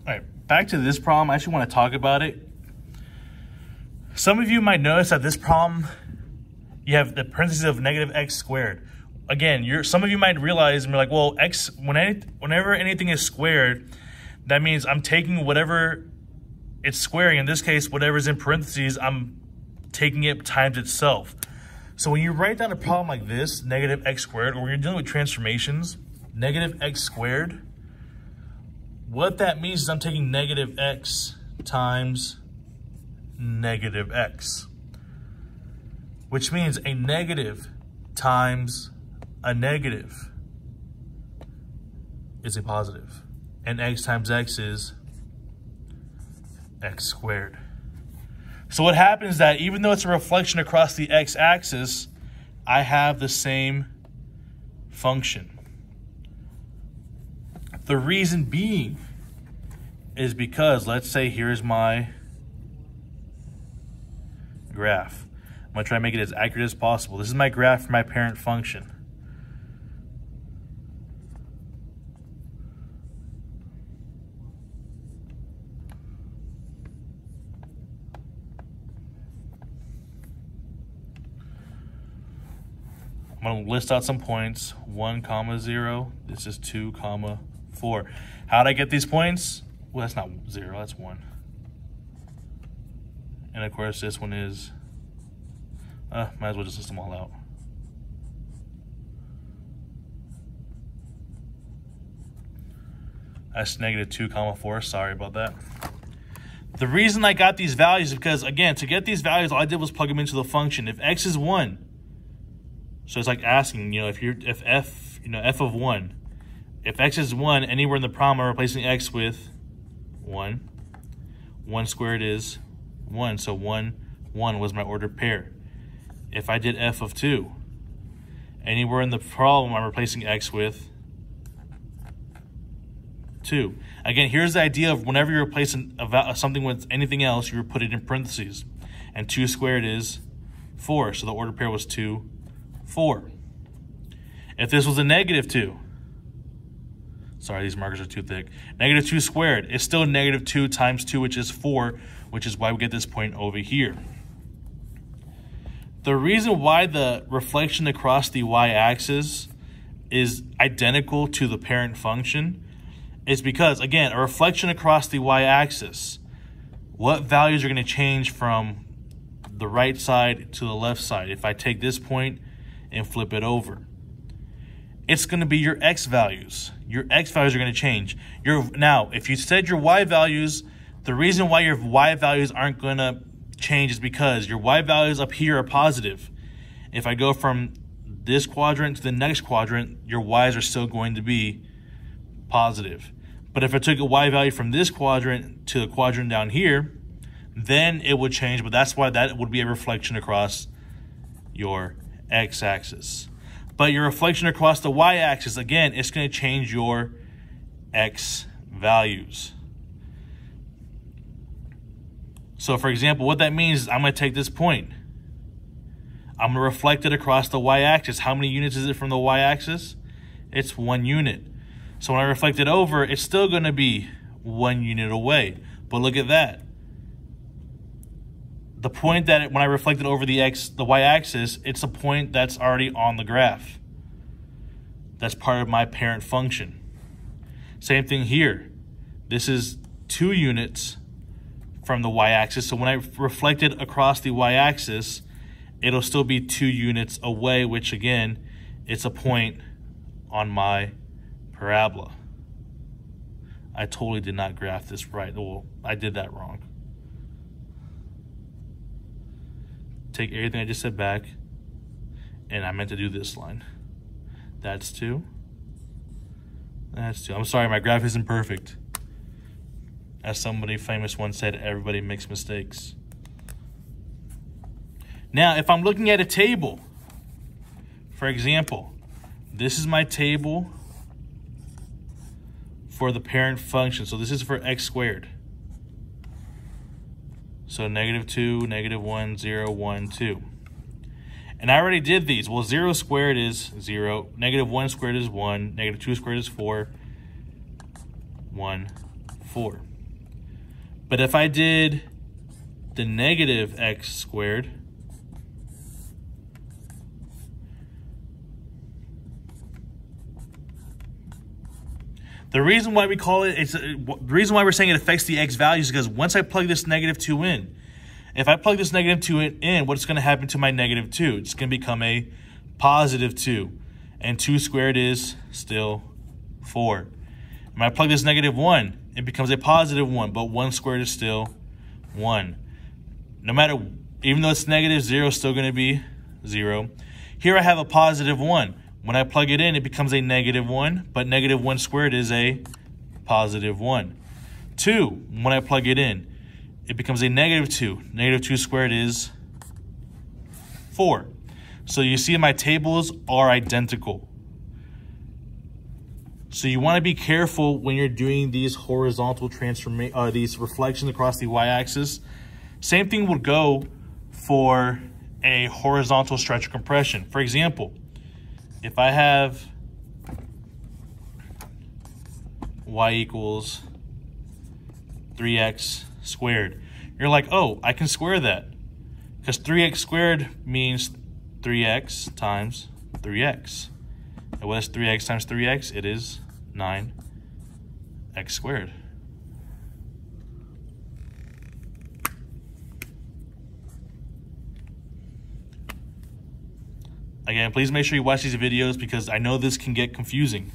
All right, back to this problem. I actually want to talk about it. Some of you might notice that this problem, you have the parentheses of negative x squared. Again, some of you might realize and be like, well, whenever anything is squared, that means I'm taking whatever it's squaring. In this case, whatever's in parentheses, I'm taking it times itself. So when you write down a problem like this, negative x squared, or when you're dealing with transformations, negative x squared, what that means is I'm taking negative x times negative x, which means a negative times a negative is a positive, and x times x is x squared. So what happens is that even though it's a reflection across the x-axis, I have the same function. The reason being is because, let's say here's my graph. I'm going to try to make it as accurate as possible. This is my graph for my parent function. I'm going to list out some points. 1, 0. This is 2, 4. How did I get these points? Well, that's not 0, that's 1. And of course, this one is, might as well just list them all out. That's negative 2, 4. Sorry about that. The reason I got these values is because, again, to get these values, all I did was plug them into the function. If x is 1, so it's like asking, if f of 1, if x is 1, anywhere in the problem, I'm replacing x with 1. 1 squared is 1, so 1 was my ordered pair. If I did f of 2, anywhere in the problem, I'm replacing x with 2. Again, here's the idea of whenever you're replacing something with anything else, you put it in parentheses. And 2 squared is 4, so the ordered pair was 2, 4. If this was a negative 2, sorry, these markers are too thick. Negative 2 squared is still negative 2 times 2, which is 4, which is why we get this point over here. The reason why the reflection across the y-axis is identical to the parent function is because, again, a reflection across the y-axis, what values are going to change from the right side to the left side if I take this point and flip it over? It's going to be your x values. Your x values are going to change. Now, if you said your y values, the reason why your y values aren't going to change is because your y values up here are positive. If I go from this quadrant to the next quadrant, your y's are still going to be positive. But if I took a y value from this quadrant to the quadrant down here, then it would change, but that's why that would be a reflection across your x-axis. But your reflection across the y-axis, again, it's going to change your x values. So for example, what that means is I'm going to take this point. I'm going to reflect it across the y-axis. How many units is it from the y-axis? It's 1 unit. So when I reflect it over, it's still going to be 1 unit away. But look at that. The point that when I reflect it over the y-axis, it's a point that's already on the graph. That's part of my parent function. Same thing here. This is 2 units from the y-axis. So when I reflect it across the y-axis, it'll still be 2 units away, which again, it's a point on my parabola. I totally did not graph this right. Well, I did that wrong. Take everything I just said back, and I meant to do this line. That's 2. That's 2. I'm sorry, my graph isn't perfect. As somebody famous once said, everybody makes mistakes. Now, if I'm looking at a table, for example, this is my table for the parent function. So this is for x squared. So negative 2, negative 1, 0, 1, 2. And I already did these. Well, 0 squared is 0. Negative 1 squared is 1. Negative 2 squared is 4. 1, 4. But if I did the negative x squared, the reason why we call it, the reason why we're saying it affects the x values is because once I plug this -2 in, if I plug this -2 in, what's going to happen to my -2? It's going to become a +2. And 2 squared is still 4. When I plug this -1, it becomes a +1, but 1 squared is still 1. No matter, even though it's -0, it's still going to be 0. Here I have a +1. When I plug it in, it becomes a -1, but -1 squared is a +1. 2, when I plug it in, it becomes a -2. -2 squared is 4. So you see my tables are identical. So you want to be careful when you're doing these horizontal these reflections across the y-axis. Same thing would go for a horizontal stretch or compression. For example, if I have y equals 3x squared, you're like, oh, I can square that. Because 3x squared means 3x times 3x. And what is 3x times 3x? It is 9x squared. Again, please make sure you watch these videos because I know this can get confusing.